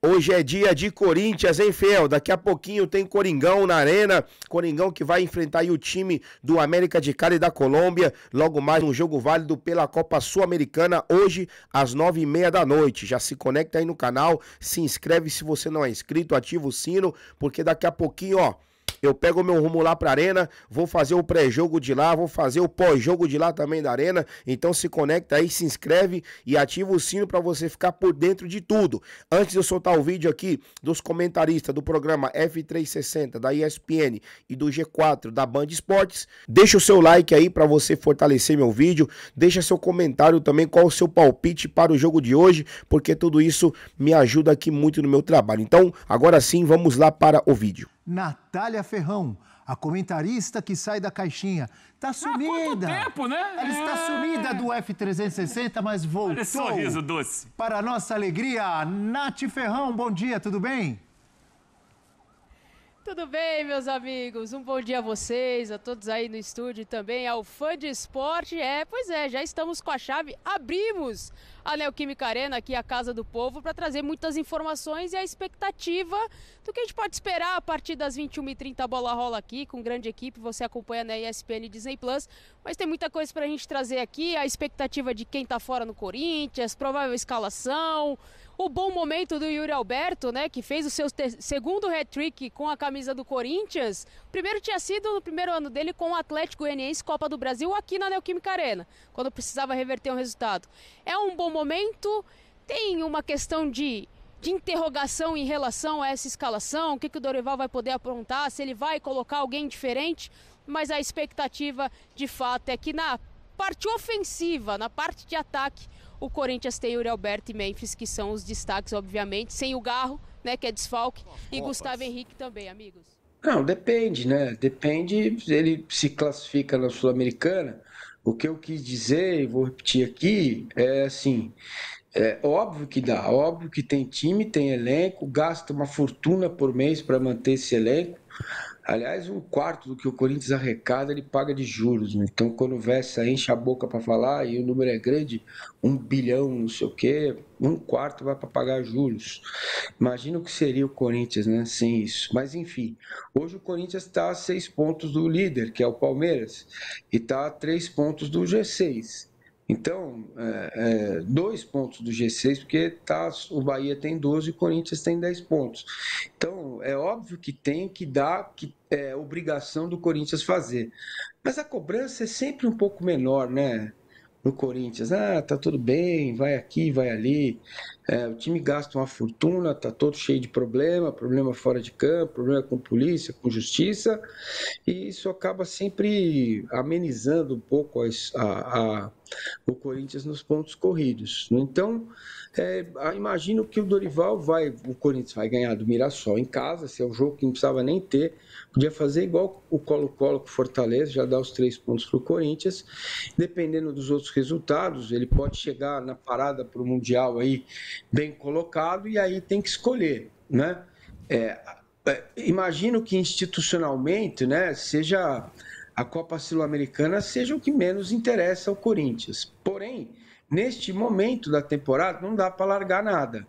Hoje é dia de Corinthians, hein, Fiel? Daqui a pouquinho tem Coringão na arena. Coringão que vai enfrentar aí o time do América de Cali da Colômbia. Logo mais um jogo válido pela Copa Sul-Americana, hoje às 9h30 da noite. Já se conecta aí no canal, se inscreve se você não é inscrito, ativa o sino, porque daqui a pouquinho, ó, eu pego o meu rumo lá pra arena, vou fazer o pré-jogo de lá, vou fazer o pós-jogo de lá também da arena. Então se conecta aí, se inscreve e ativa o sino pra você ficar por dentro de tudo. Antes de eu soltar o vídeo aqui dos comentaristas do programa F360 da ESPN e do G4 da Band Esportes, deixa o seu like aí pra você fortalecer meu vídeo, deixa seu comentário também qual o seu palpite para o jogo de hoje, porque tudo isso me ajuda aqui muito no meu trabalho. Então, agora sim, vamos lá para o vídeo. Natália Ferrão, a comentarista que sai da caixinha. Tá sumida. Há quanto tempo, né? Ela está sumida do F360, mas voltou. Olha esse sorriso doce. Para a nossa alegria, Nath Ferrão, bom dia, tudo bem? Tudo bem, meus amigos? Um bom dia a vocês, a todos aí no estúdio e também ao fã de esporte. Pois é, já estamos com a chave, abrimos a Neoquímica Arena, aqui a Casa do Povo, para trazer muitas informações e a expectativa do que a gente pode esperar a partir das 21h30. A bola rola aqui com grande equipe, você acompanha na ESPN e Disney Plus, mas tem muita coisa para a gente trazer aqui, a expectativa de quem tá fora no Corinthians, provável escalação, o bom momento do Yuri Alberto, né, que fez o seu segundo hat-trick com a camisa do Corinthians. O primeiro tinha sido no primeiro ano dele com o Atlético Goianiense, Copa do Brasil, aqui na Neoquímica Arena, quando precisava reverter um resultado. É um bom momento, tem uma questão de interrogação em relação a essa escalação, o que o Dorival vai poder aprontar, se ele vai colocar alguém diferente, mas a expectativa, de fato, é que na parte ofensiva, na parte de ataque, o Corinthians tem Yuri Alberto e Memphis, que são os destaques, obviamente, sem o Garro, né, que é desfalque, e Gustavo Henrique também, amigos. Não, depende, né? Depende, ele se classifica na Sul-Americana. O que eu quis dizer, e vou repetir aqui, é assim, é óbvio que dá, óbvio que tem time, tem elenco, gasta uma fortuna por mês para manter esse elenco. Aliás, um quarto do que o Corinthians arrecada, ele paga de juros, né? Então, quando o Vessa enche a boca para falar, e o número é grande, 1 bilhão, não sei o quê, um quarto vai para pagar juros. Imagina o que seria o Corinthians, né, sem isso. Mas, enfim, hoje o Corinthians está a 6 pontos do líder, que é o Palmeiras, e está a 3 pontos do G6. Então, 2 pontos do G6, porque o Bahia tem 12 e o Corinthians tem 10 pontos. Então, é óbvio que tem que dar, que é obrigação do Corinthians fazer. Mas a cobrança é sempre um pouco menor, né? No Corinthians, tá tudo bem, vai aqui, vai ali. O time gasta uma fortuna, tá todo cheio de problema fora de campo, problema com polícia, com justiça, e isso acaba sempre amenizando um pouco o Corinthians nos pontos corridos. Então, imagino que o Corinthians vai ganhar do Mirassol em casa, esse é um jogo que não precisava nem ter, podia fazer igual o Colo-Colo com o Fortaleza, já dar os 3 pontos para o Corinthians, dependendo dos outros resultados, ele pode chegar na parada para o Mundial aí bem colocado, e aí tem que escolher, né? Imagino que institucionalmente, né, seja a Copa Sul-Americana seja o que menos interessa ao Corinthians. Porém, neste momento da temporada, não dá para largar nada.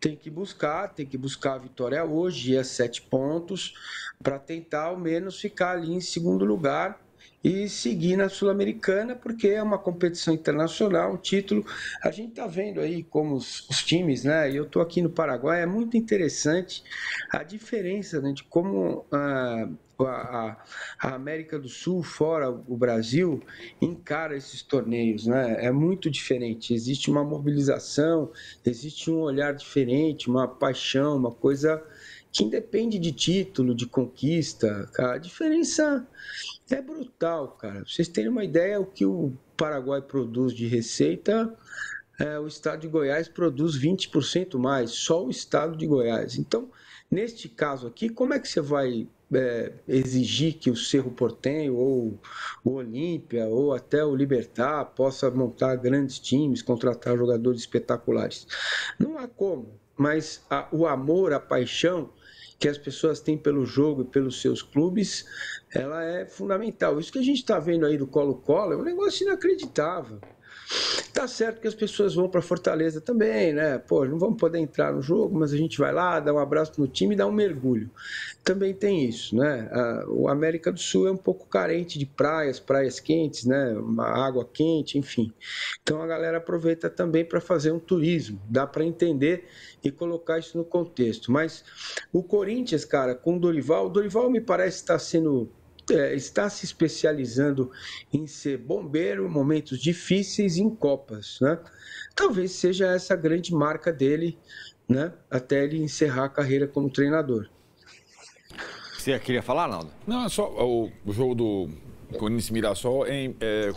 Tem que buscar a vitória hoje, e 7 pontos, para tentar ao menos ficar ali em segundo lugar e seguir na Sul-Americana, porque é uma competição internacional, um título. A gente está vendo aí como os times, né? Eu estou aqui no Paraguai, é muito interessante a diferença, né, de como a América do Sul, fora o Brasil, encara esses torneios, né? É muito diferente. Existe uma mobilização, existe um olhar diferente, uma paixão, uma coisa que independe de título, de conquista. A diferença é brutal, cara. Pra vocês terem uma ideia, o que o Paraguai produz de receita, o estado de Goiás produz 20% mais, só o estado de Goiás. Então, neste caso aqui, como é que você vai exigir que o Cerro Porteño, ou o Olímpia, ou até o Libertad possa montar grandes times, contratar jogadores espetaculares? Não há como, mas o amor, a paixão que as pessoas têm pelo jogo e pelos seus clubes, ela é fundamental. Isso que a gente está vendo aí do Colo-Colo é um negócio inacreditável. Tá certo que as pessoas vão para Fortaleza também, né? Pô, não vamos poder entrar no jogo, mas a gente vai lá, dá um abraço no time e dá um mergulho. Também tem isso, né? O América do Sul é um pouco carente de praias quentes, né? Uma água quente, enfim. Então a galera aproveita também para fazer um turismo. Dá para entender e colocar isso no contexto. Mas o Corinthians, cara, com o Dorival me parece estar está se especializando em ser bombeiro em momentos difíceis em Copas, né? Talvez seja essa a grande marca dele, né? Até ele encerrar a carreira como treinador. Você queria falar, Arnaldo? Não, é só o jogo do Corinthians Mirassol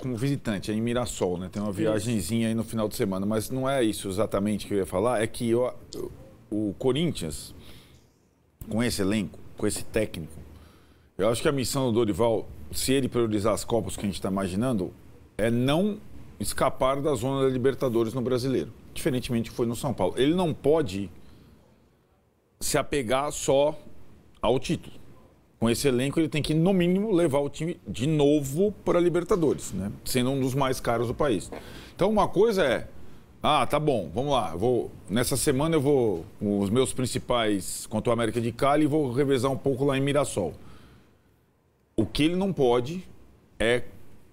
como visitante, é em Mirassol, né? Tem uma viagenzinha aí no final de semana, mas não é isso exatamente que eu ia falar, é que o Corinthians, com esse elenco, com esse técnico, eu acho que a missão do Dorival, se ele priorizar as Copas que a gente está imaginando, é não escapar da zona da Libertadores no Brasileiro. Diferentemente do que foi no São Paulo. Ele não pode se apegar só ao título. Com esse elenco, ele tem que, no mínimo, levar o time de novo para a Libertadores, né? Sendo um dos mais caros do país. Então, uma coisa é... tá bom, vamos lá. Nessa semana eu vou com os meus principais contra o América de Cali e vou revezar um pouco lá em Mirassol. O que ele não pode é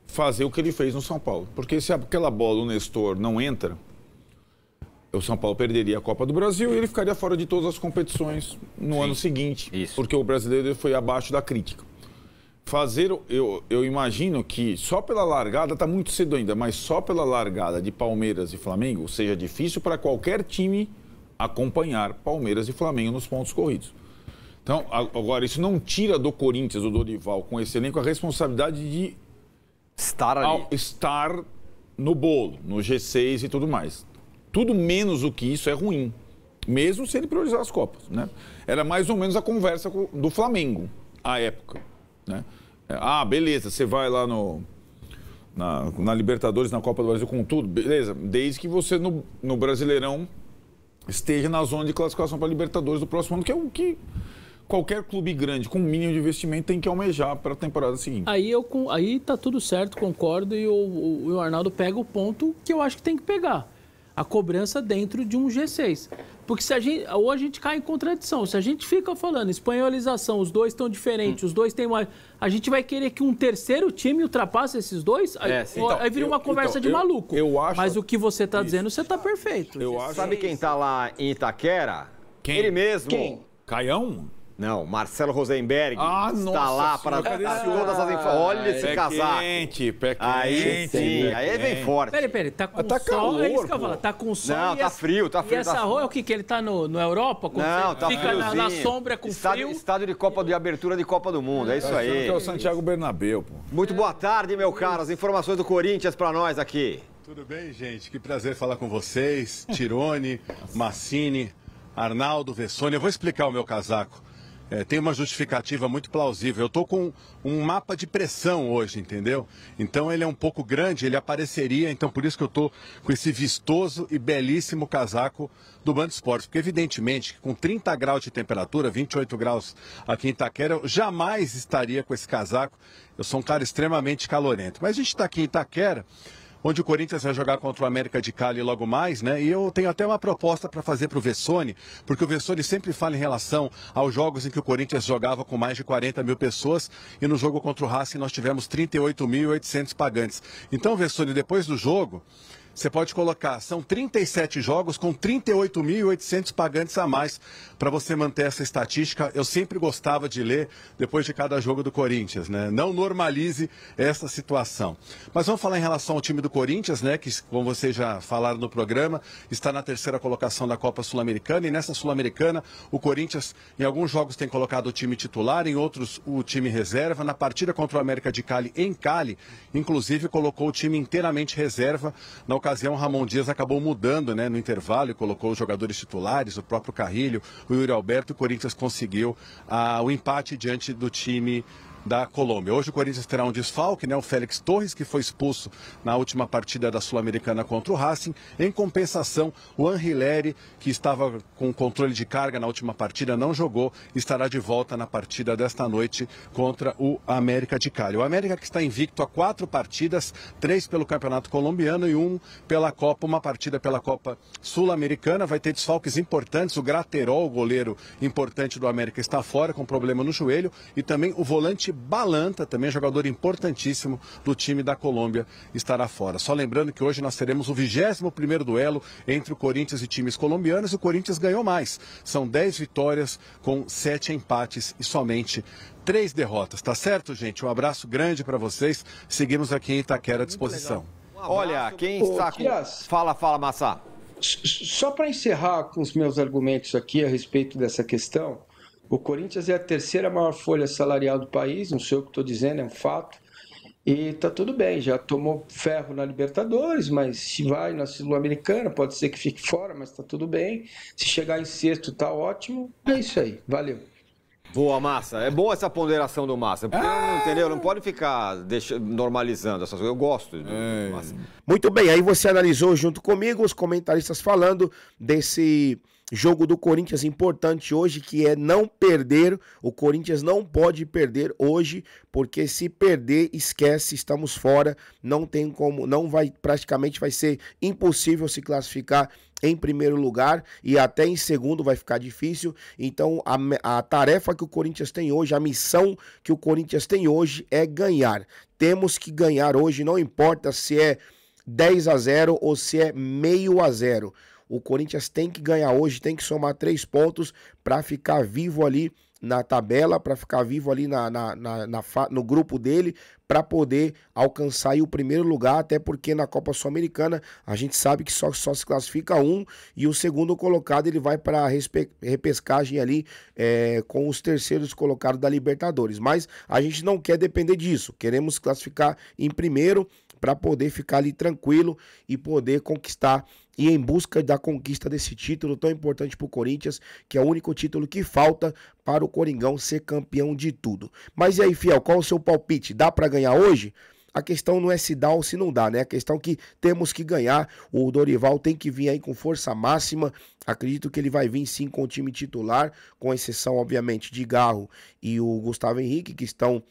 fazer o que ele fez no São Paulo. Porque se aquela bola do Nestor não entra, o São Paulo perderia a Copa do Brasil e ele ficaria fora de todas as competições no ano seguinte. Isso. Porque o brasileiro foi abaixo da crítica. Eu imagino que só pela largada, está muito cedo ainda, mas só pela largada de Palmeiras e Flamengo seja difícil para qualquer time acompanhar Palmeiras e Flamengo nos pontos corridos. Então, agora, isso não tira do Corinthians, o Dorival, com esse elenco, a responsabilidade de estar no bolo, no G6 e tudo mais. Tudo menos do que isso é ruim, mesmo se ele priorizar as Copas, né? Era mais ou menos a conversa do Flamengo, à época, né? Beleza, você vai lá na Libertadores, na Copa do Brasil com tudo, beleza, desde que você no Brasileirão esteja na zona de classificação para a Libertadores do próximo ano, que é o que qualquer clube grande com mínimo de investimento tem que almejar para a temporada seguinte. Aí tá tudo certo, concordo, e o Arnaldo pega o ponto que eu acho que tem que pegar. A cobrança dentro de um G6. Porque ou a gente cai em contradição. Se a gente fica falando espanholização, os dois estão diferentes, os dois têm mais... A gente vai querer que um terceiro time ultrapasse esses dois? Aí vira uma conversa de maluco. Mas o que você está dizendo, você está perfeito. Sabe quem está lá em Itaquera? Quem? Ele mesmo. Quem? Caião? Não, Marcelo Rosenberg está lá para dar todas as informações. Olha esse casaco. Pé quente. Aí sim, aí vem forte. Peraí, tá com sol, calor, é isso que eu falo. Tá com sol. Não, tá frio. E essa rua é o que? Que ele tá no Europa? Não, tá fica na sombra com frio. Estádio de Copa de abertura de Copa do Mundo, é isso aí. Que é o Santiago Bernabéu, pô. Muito boa tarde, meu caro. As informações do Corinthians para nós aqui. Tudo bem, gente? Que prazer falar com vocês. Tirone, Massini, Arnaldo, Vessone. Eu vou explicar o meu casaco. Tem uma justificativa muito plausível. Eu estou com um mapa de pressão hoje, entendeu? Então ele é um pouco grande, ele apareceria, então por isso que eu estou com esse vistoso e belíssimo casaco do Band Esportes. Porque evidentemente, com 30 graus de temperatura, 28 graus aqui em Itaquera, eu jamais estaria com esse casaco. Eu sou um cara extremamente calorento. Mas a gente está aqui em Itaquera, onde o Corinthians vai jogar contra o América de Cali logo mais, né? E eu tenho até uma proposta para fazer para o Vessone, porque o Vessone sempre fala em relação aos jogos em que o Corinthians jogava com mais de 40 mil pessoas e no jogo contra o Racing nós tivemos 38.800 pagantes. Então, Vessone, depois do jogo, você pode colocar, são 37 jogos com 38.800 pagantes a mais para você manter essa estatística. Eu sempre gostava de ler depois de cada jogo do Corinthians, né? Não normalize essa situação. Mas vamos falar em relação ao time do Corinthians, né? Que, como vocês já falaram no programa, está na terceira colocação da Copa Sul-Americana. E nessa Sul-Americana, o Corinthians, em alguns jogos, tem colocado o time titular, em outros, o time reserva. Na partida contra o América de Cali, em Cali, inclusive, colocou o time inteiramente reserva. Na ocasião, Ramon Dias acabou mudando, né, no intervalo e colocou os jogadores titulares, o próprio Carrilho, o Yuri Alberto. O Corinthians conseguiu o empate diante do time da Colômbia. Hoje o Corinthians terá um desfalque, né? O Félix Torres, que foi expulso na última partida da Sul-Americana contra o Racing. Em compensação, o Anrileri, que estava com controle de carga na última partida, não jogou, estará de volta na partida desta noite contra o América de Cali. O América que está invicto a 4 partidas, 3 pelo Campeonato Colombiano e 1 pela Copa, uma partida pela Copa Sul-Americana. Vai ter desfalques importantes, o Graterol, o goleiro importante do América, está fora com problema no joelho, e também o volante Balanta, também jogador importantíssimo do time da Colômbia, estará fora. Só lembrando que hoje nós teremos o 21º duelo entre o Corinthians e times colombianos, e o Corinthians ganhou mais. São 10 vitórias com 7 empates e somente 3 derrotas. Tá certo, gente? Um abraço grande para vocês. Seguimos aqui em Itaquera à disposição. Olha, quem está com... Fala, Massa. Só para encerrar com os meus argumentos aqui a respeito dessa questão, o Corinthians é a 3ª maior folha salarial do país, não sei o que estou dizendo, é um fato, e tá tudo bem, já tomou ferro na Libertadores, mas se vai na Sul-Americana, pode ser que fique fora, mas tá tudo bem, se chegar em sexto tá ótimo, é isso aí, valeu. Boa, Massa. É boa essa ponderação do Massa, porque não, entendeu? Não pode ficar normalizando essas coisas. Eu gosto do Massa. Muito bem, aí você analisou junto comigo os comentaristas falando desse jogo do Corinthians importante hoje, que é não perder. O Corinthians não pode perder hoje, porque se perder, esquece, estamos fora, não tem como, não vai, praticamente vai ser impossível se classificar em primeiro lugar, e até em segundo vai ficar difícil. Então a tarefa que o Corinthians tem hoje, a missão que o Corinthians tem hoje é ganhar. Temos que ganhar hoje, não importa se é 10-0 ou se é meio a 0. O Corinthians tem que ganhar hoje, tem que somar 3 pontos para ficar vivo ali na tabela, para ficar vivo ali no grupo dele, para poder alcançar aí o primeiro lugar, até porque na Copa Sul-Americana a gente sabe que só se classifica um, e o segundo colocado ele vai para a repescagem ali com os terceiros colocados da Libertadores. Mas a gente não quer depender disso, queremos classificar em primeiro para poder ficar ali tranquilo e poder conquistar, e em busca da conquista desse título tão importante para o Corinthians, que é o único título que falta para o Coringão ser campeão de tudo. Mas e aí, Fiel, qual o seu palpite? Dá para ganhar hoje? A questão não é se dá ou se não dá, né? A questão é que temos que ganhar. O Dorival tem que vir aí com força máxima. Acredito que ele vai vir sim com o time titular, com exceção, obviamente, de Garro e o Gustavo Henrique, que estão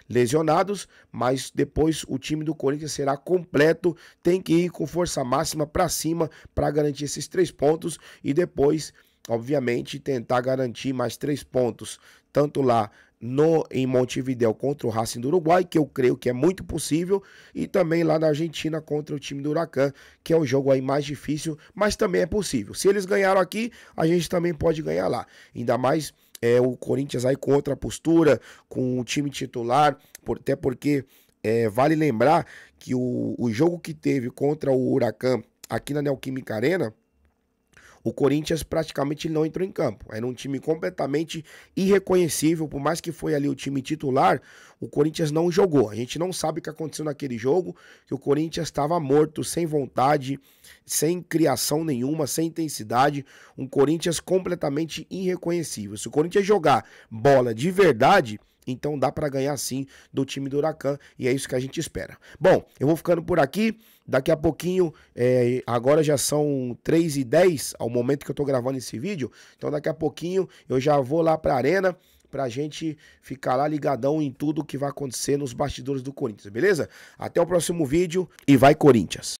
lesionados, mas depois o time do Corinthians será completo, tem que ir com força máxima para cima para garantir esses 3 pontos, e depois, obviamente, tentar garantir mais 3 pontos, tanto lá em Montevidéu contra o Racing do Uruguai, que eu creio que é muito possível, e também lá na Argentina contra o time do Huracan, que é o jogo aí mais difícil, mas também é possível. Se eles ganharam aqui, a gente também pode ganhar lá, ainda mais o Corinthians aí com outra postura, com o time titular, até porque vale lembrar que o jogo que teve contra o Huracan aqui na Neoquímica Arena, o Corinthians praticamente não entrou em campo. Era um time completamente irreconhecível, por mais que foi ali o time titular, o Corinthians não jogou. A gente não sabe o que aconteceu naquele jogo, que o Corinthians estava morto, sem vontade, sem criação nenhuma, sem intensidade, um Corinthians completamente irreconhecível. Se o Corinthians jogar bola de verdade, então dá para ganhar sim do time do Huracan, e é isso que a gente espera. Bom, eu vou ficando por aqui. Daqui a pouquinho, agora já são 3h10 ao momento que eu tô gravando esse vídeo, então daqui a pouquinho eu já vou lá pra Arena pra gente ficar lá ligadão em tudo que vai acontecer nos bastidores do Corinthians, beleza? Até o próximo vídeo e vai Corinthians!